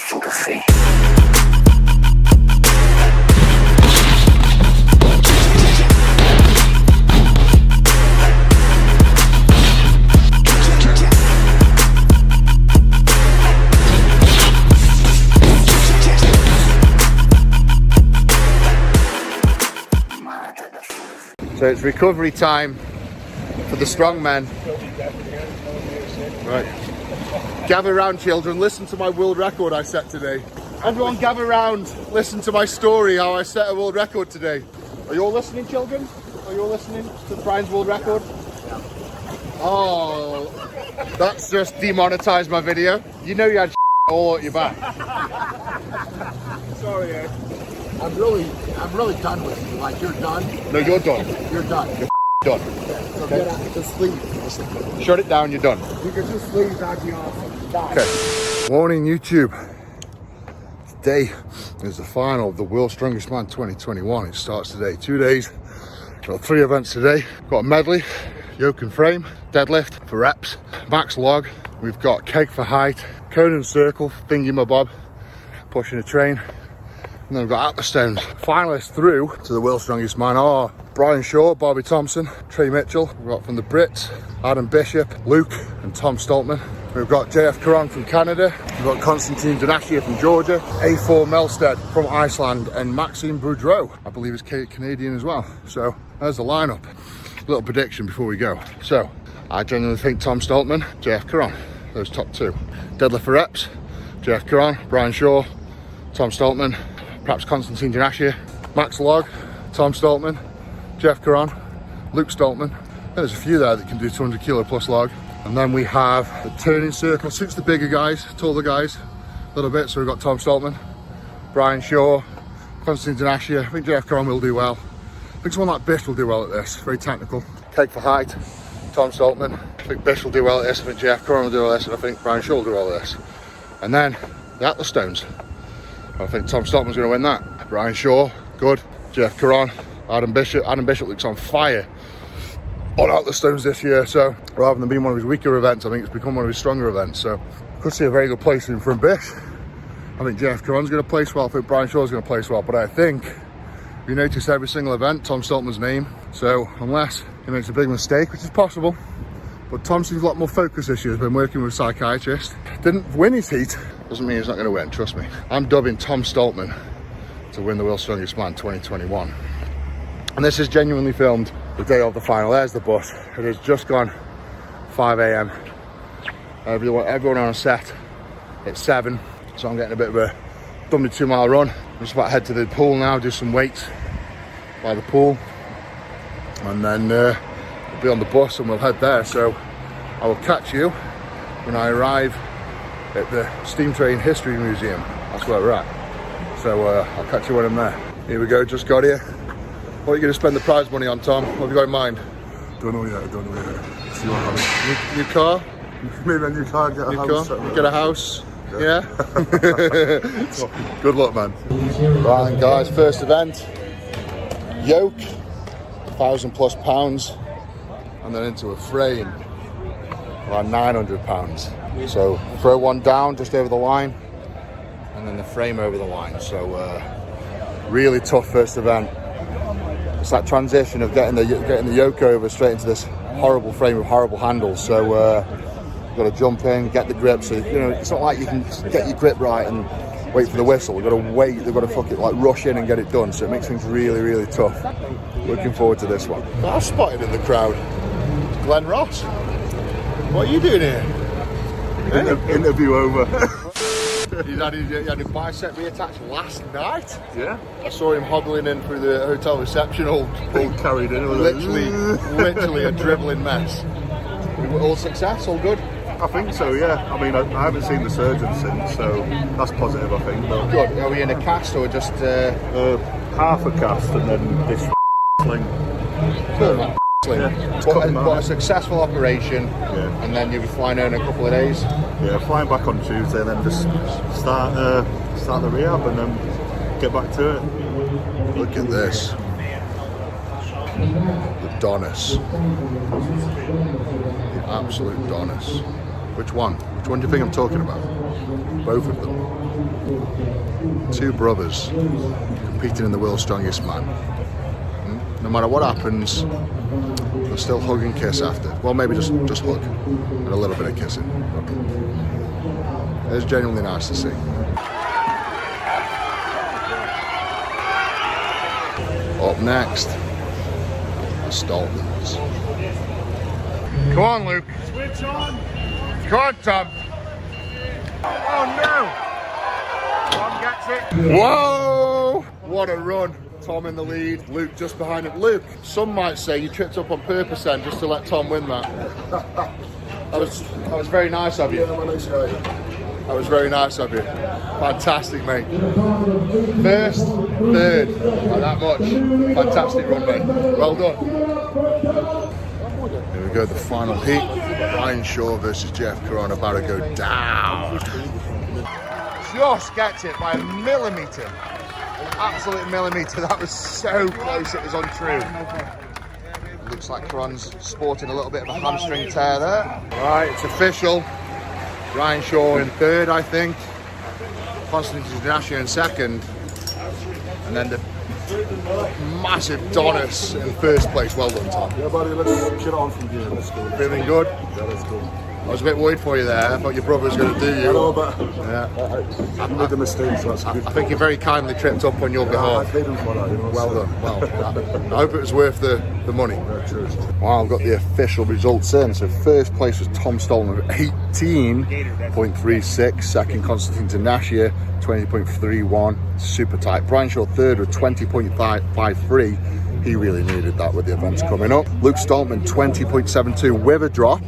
sympathy. So it's recovery time for the strong men. Right. Gather round, children, listen to my world record I set today. Everyone gather round, listen to my story, how I set a world record today. Are you all listening, children? Are you all listening to Brian's world record? Oh, that's just demonetized my video. You know you had all at your back. Sorry, Ed. I'm really done with you. Like, you're done. No, you're done. You're done. You're done. So get out, just leave. Shut it down, you're done. You can just leave, that'd be awesome. Bye. Okay. Warning YouTube. Today is the final of the World's Strongest Man 2021. It starts today. 2 days. Got 3 events today. Got a medley, yoke and frame, deadlift for reps, max log. We've got keg for height, cone and circle, thingy my bob, pushing a train. And then we've got Atlas Stones. Finalists through to the World's Strongest Man are Brian Shaw, Bobby Thompson, Trey Mitchell. We've got from the Brits, Adam Bishop, Luke and Tom Stoltman. We've got JF Caron from Canada. We've got Konstantin Donashia from Georgia, A4 Melstead from Iceland, and Maxime Boudreau, I believe is Canadian as well. So there's the lineup. Little prediction before we go. So I genuinely think Tom Stoltman, JF Caron, those top 2. Deadlift for reps, JF Caron, Brian Shaw, Tom Stoltman. Perhaps Konstantin Donashia, max log, Tom Stoltman, Jeff Caron, Luke Stoltman. There's a few there that can do 200 kilo plus log. And then we have the turning circle, suits the bigger guys, taller guys, a little bit. So we've got Tom Stoltman, Brian Shaw, Konstantin Donashia. I think Jeff Caron will do well. I think someone like Bish will do well at this, very technical. Keg for height, Tom Stoltman. I think Bish will do well at this, I think Jeff Caron will do well at this, and I think Brian Shaw will do well at this. And then the Atlas Stones. I think Tom Stoltman's going to win that. Brian Shaw, good. Jeff Caron, Adam Bishop. Adam Bishop looks on fire on Atlas Stones this year. So rather than being one of his weaker events, I think it's become one of his stronger events. So could see a very good placing from Bish. I think Jeff Caron's going to place well. I think Brian Shaw's going to place well. But I think you notice every single event Tom Stoltman's name. So unless he makes a big mistake, which is possible, but Tom seems a lot more focused this year. He's been working with a psychiatrist. Didn't win his heat. Doesn't mean he's not going to win, trust me. I'm dubbing Tom Stoltman to win the World's Strongest Man 2021. And this is genuinely filmed the day of the final. There's the bus. It has just gone 5 a.m. Everyone on a set at 7. So I'm getting a bit of a done me 2 mile run. I'm just about to head to the pool now, do some weights by the pool. And then we'll be on the bus and we'll head there. So I will catch you when I arrive at the Steam Train History Museum. That's where we're at. So I'll catch you when I'm there. Here we go, just got here. What are you going to spend the prize money on, Tom? What have you got in mind? Don't know yet. See what happens. New car? Maybe a new car, get a house. Get a house? Yeah? Good luck, man. Right, guys, first event. Yoke, 1,000+ pounds. And then into a frame, around 900 pounds. So throw one down just over the line, and then the frame over the line. So really tough first event. It's that transition of getting the yoke over straight into this horrible frame with horrible handles. So you've got to jump in, get the grip. So you know it's not like you can get your grip right and wait for the whistle. You've got to wait. They've got to rush in and get it done. So it makes things really, really tough. Looking forward to this one. I spotted in the crowd Glenn Ross. What are you doing here? Interview over. He had his bicep reattached last night. Yeah. I saw him hobbling in through the hotel reception, all carried in. Literally a dribbling mess. All success, all good? I think so, yeah. I mean, I haven't seen the surgeon since, so that's positive, I think. But good. Are we in a cast or just half a cast and then this sling? Cool. Yeah, but a successful operation, yeah. And then you'll be flying out in a couple of days. Yeah, flying back on Tuesday, and then just start the rehab, and then get back to it. Look at this, the Donis, the absolute Donis. Which one? Which one do you think I'm talking about? both of them. Two brothers competing in the world's strongest man. No matter what happens, they'll still hug and kiss after. Well, maybe just hug and a little bit of kissing. It's genuinely nice to see. Up next, the Stoltmans. Come on, Luke. Switch on. Come on, Tom. Oh no! Tom gets it. Whoa! What a run. Tom in the lead, Luke just behind him. Luke, some might say you tripped up on purpose then just to let Tom win that. That was very nice of you. That was very nice of you. Fantastic, mate. First, third, like that much. Fantastic run, mate. Well done. Here we go, the final heat. Ryan Shaw versus Jeff Caron, about to go down. Just gets it by a millimetre. Absolute millimetre. That was so close, it was untrue. Looks like Caron's sporting a little bit of a hamstring tear there. Right, it's official. Ryan Shaw in third, I think. Konstantin Dinasha in second. And then the massive Donis in first place. Well done, Tom. Yeah, buddy, let's get on from here. Let's go. Feeling good? Yeah, let's go. I was a bit worried for you there. I thought your brother was going to do you. I know, but yeah. I made the mistake, so that's good. I think you very kindly tripped up on your behalf. I paid him for that, you know. Well done. Well, I hope it was worth the money. Yeah, cheers. Well, I've got the official results in. So first place was Tom Stoltman with 18.36. Second, Konstantin Dinasha, 20.31. Super tight. Brian Shaw third with 20.53. He really needed that with the events coming up. Luke Stoltman, 20.72 with a drop.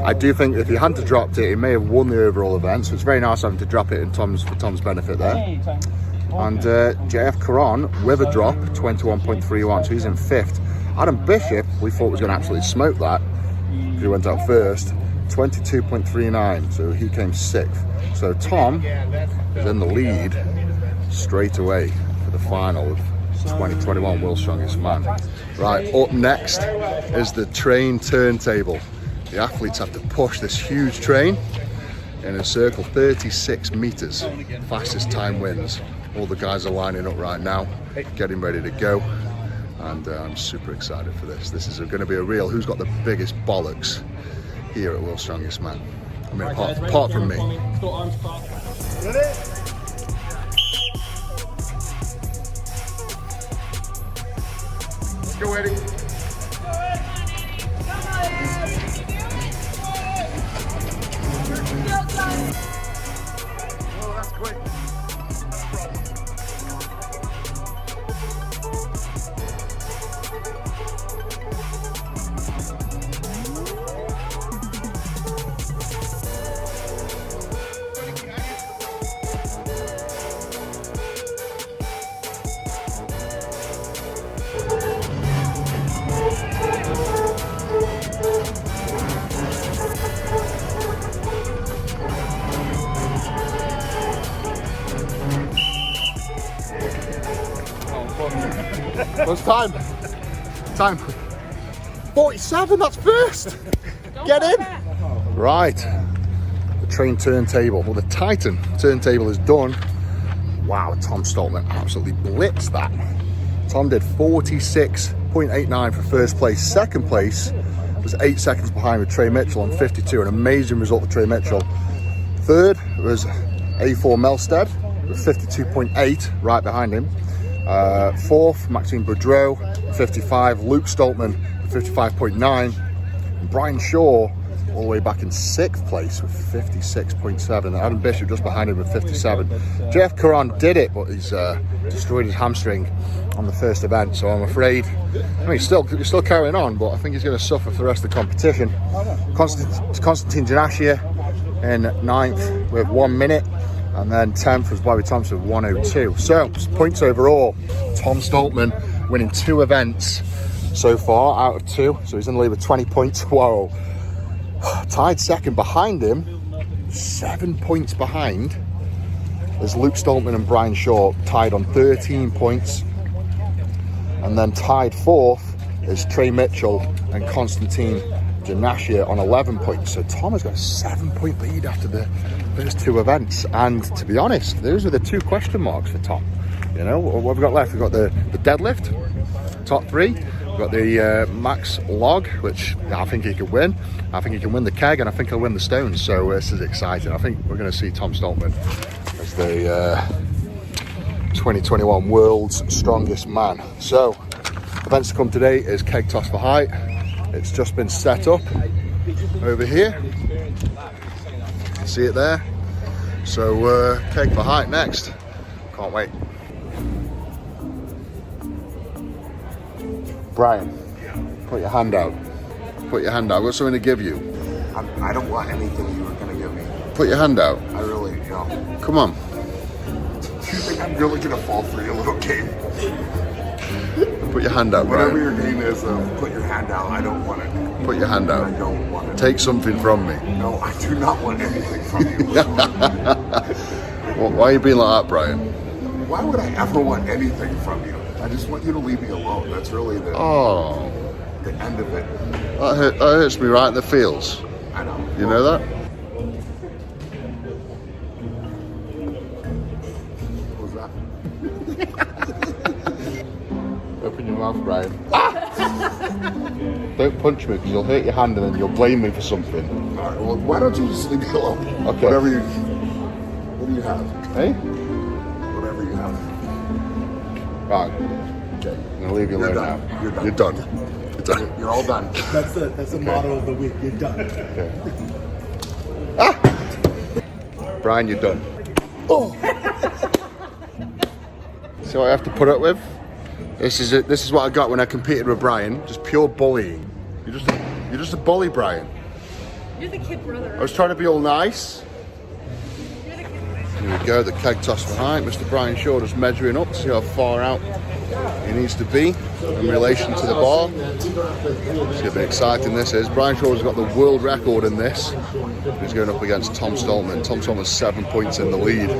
I do think if he hadn't dropped it, he may have won the overall event. So it's very nice having to drop it in for Tom's benefit there. And JF Caron with a drop, 21.31. So he's in fifth. Adam Bishop, we thought was going to absolutely smoke that. He went out first, 22.39. So he came sixth. So Tom is in the lead straight away for the final of 2021 World's Strongest Man. Right, up next is the train turntable. The athletes have to push this huge train in a circle, 36 meters. Fastest time wins. All the guys are lining up right now, getting ready to go. And I'm super excited for this. This is going to be a real who's got the biggest bollocks here at World's Strongest Man. I mean, apart from me. Let's go, Eddie. Oh, that's quick. What's time? Time 47, that's first. Get in. Right, the train turntable, well, the Titan turntable is done. Wow, Tom Stoltman absolutely blitzed that. Tom did 46.89 for first place. Second place was 8 seconds behind with Trey Mitchell on 52, an amazing result for Trey Mitchell. Third was A4 Melstead with 52.8, right behind him. Fourth, Maxime Boudreau, 55. Luke Stoltman, 55.9. And Brian Shaw, all the way back in sixth place with 56.7. Adam Bishop just behind him with 57. Jeff Caron did it, but he's destroyed his hamstring on the first event. So I'm afraid, I mean, he's still carrying on, but I think he's going to suffer for the rest of the competition. Konstantin Dinasha in ninth with 1 minute. And then 10th was Bobby Thompson with 1:02. So, points overall. Tom Stoltman winning 2 events so far out of 2. So he's in the lead with 20 points. Whoa. Tied second behind him, 7 points behind, is Luke Stoltman and Brian Shaw, tied on 13 points. And then tied fourth is Trey Mitchell and Konstantin Janashia on 11 points. So Tom has got a 7-point lead after the first 2 events. And to be honest, those are the 2 question marks for Tom. You know, what have we got left? We've got the deadlift, top 3. We've got the max log, which I think he can win. I think he can win the keg, and I think he'll win the stones. So this is exciting. I think we're going to see Tom Stoltman as the 2021 world's strongest man. So events to come today is keg toss for height. It's just been set up over here. See it there? So keg for height next. Can't wait. Brian, put your hand out. Put your hand out. I've got something to give you. I don't want anything you were going to give me. Put your hand out. I really don't. Come on. Do you think I'm really going to fall for your little game? Put your hand out, Brian. Whatever your game is, put your hand out. I don't want it. Put your hand out. I don't want it. Take something from me. No, I do not want anything from you. Well, why are you being like that, Brian? Why would I ever want anything from you? I just want you to leave me alone. That's really the end of it. That hurts me right in the feels. I know. You know that? What was that? Open your mouth, Brian. Don't punch me, because you'll hurt your hand and then you'll blame me for something. All right, well, why don't you just leave me alone? Okay. What do you have? Hey? Whatever you have. Right. Okay. I'm going to leave you You're alone done. now. You're done. You're done. You're done. You're all done. That's the motto of the week. You're done. Okay. Brian, you're done. Oh! See what I have to put up with? This is it. This is what I got when I competed with Brian. Just pure bullying. You're just a bully, Brian. You're the kid brother. I was trying to be all nice. You're the kid brother. Here we go, the keg toss for height. Mr. Brian Shaw just measuring up to see how far out he needs to be in relation to the bar. It's going to be exciting, this is. Brian Shaw has got the world record in this. He's going up against Tom Stoltman. Tom Stoltman's 7 points in the lead.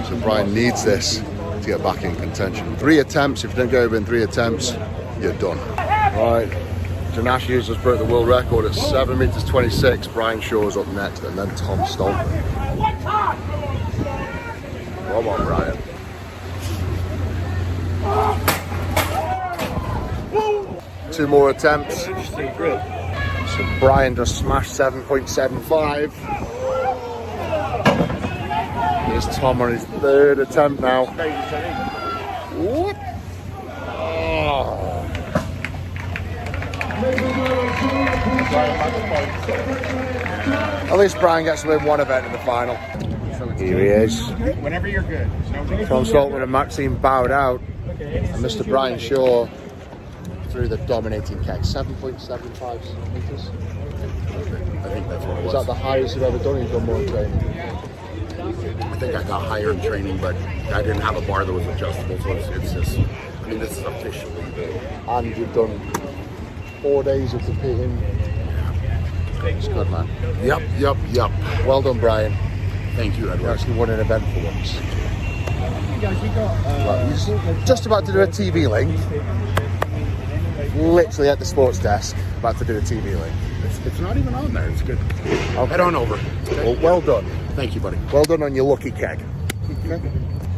So Brian needs this to get back in contention. 3 attempts. If you don't go over in 3 attempts, you're done. Right. Janashia just broke the world record at 7 meters 26. Brian Shaw's up next, and then Tom Stoltman. Come on, Brian. Two more attempts. So Brian just smashed 7.75. There's Tom on his 3rd attempt now. What? Oh. At least Brian gets to win 1 event in the final. Here he is. Whenever you're good. Tom Stoltman and Maxime bowed out. And Mr. Brian Shaw through the dominating keg. 7.75 meters. I think that's what it Is was. that the highest you've ever done? You've done more in training. I think I got higher in training, but I didn't have a bar that was adjustable, so it's just, I mean, this is officially the... And you've done 4 days of competing. It's good, man. Yep. Well done, Brian. Thank you, You Edward. actually won an event for once. Right, he's just about to do a TV link. Literally at the sports desk, about to do a TV link. It's not even on there. It's good. Okay. Head on over. Well done. Thank you, buddy. Well done on your lucky keg.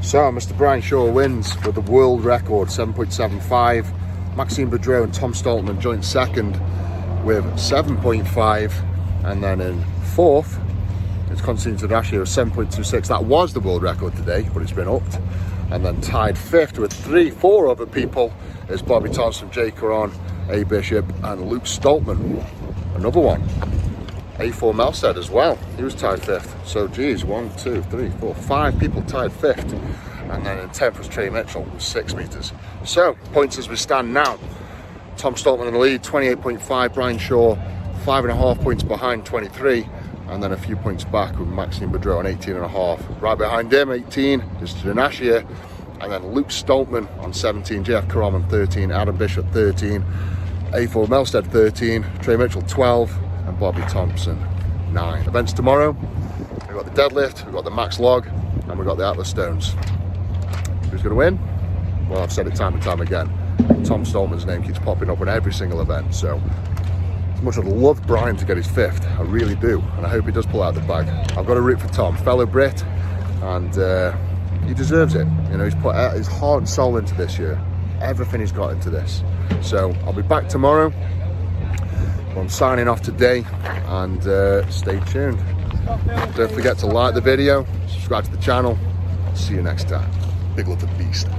So, Mr. Brian Shaw wins with the world record, 7.75. Maxime Boudreau and Tom Stoltman joint second with 7.5. And then in 4th, it's Constantine Janashia with 7.26. That was the world record today, but it's been upped. And then tied 5th with 4 other people is Bobby Thompson, Jay Caron, A. Bishop, and Luke Stoltman. Another one. A4 Melstead as well. He was tied 5th. So, geez, 1, 2, 3, 4, 5 people tied 5th. And then in 10th was Trey Mitchell, 6 meters. So, points as we stand now. Tom Stoltman in the lead, 28.5. Brian Shaw, 5.5 points behind, 23. And then a few points back with Maxime Boudreau on 18.5. Right behind him, 18, is Janashia. And then Luke Stoltman on 17, JF Karam on 13, Adam Bishop 13, A4 Melstead 13, Trey Mitchell 12, and Bobby Thompson 9. Events tomorrow, we've got the deadlift, we've got the max log, and we've got the Atlas stones. Who's going to win? Well, I've said it time and time again. Tom Stoltman's name keeps popping up on every single event, so As much as I'd love Brian to get his 5th, I really do, and I hope he does pull out the bag. I've got to root for Tom, fellow Brit, and he deserves it. You know, he's put his heart and soul into this year, everything he's got into this. So I'll be back tomorrow. I'm signing off today, and stay tuned. Don't forget to like the video, subscribe to the channel. See you next time. Big love the beast.